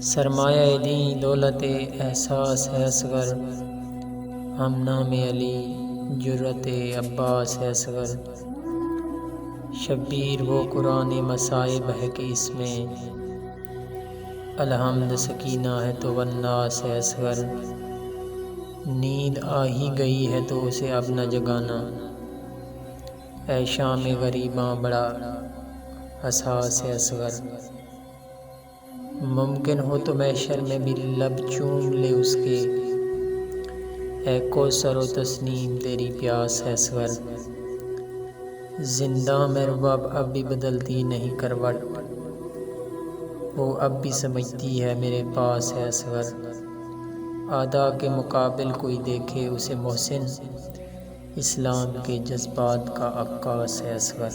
سرمایہ دیں دولت احساس ہے اصغر، ہم نام علی جرت عباس ہے اصغر۔ شبیر وہ قرآن مصائب ہے کہ اس میں الحمد سکینہ ہے تو والناس ہے اصغر۔ نیند آ ہی گئی ہے تو اسے اب نہ جگانا، اے شام غریباں بڑا حساس ہے اصغر۔ ممکن ہو تو محشر میں بھی لب چوم لے اس کے، اے کوثر و تسنیم تیری پیاس ہے اصغر۔ زنداں میں رباب اب بھی بدلتی نہیں کروٹ، وہ اب بھی سمجھتی ہے میرے پاس ہے اصغر۔ اعداء کے مقابل کوئی دیکھے اسے محسن، اسلام کے جذبات کا عکاس ہے اصغر۔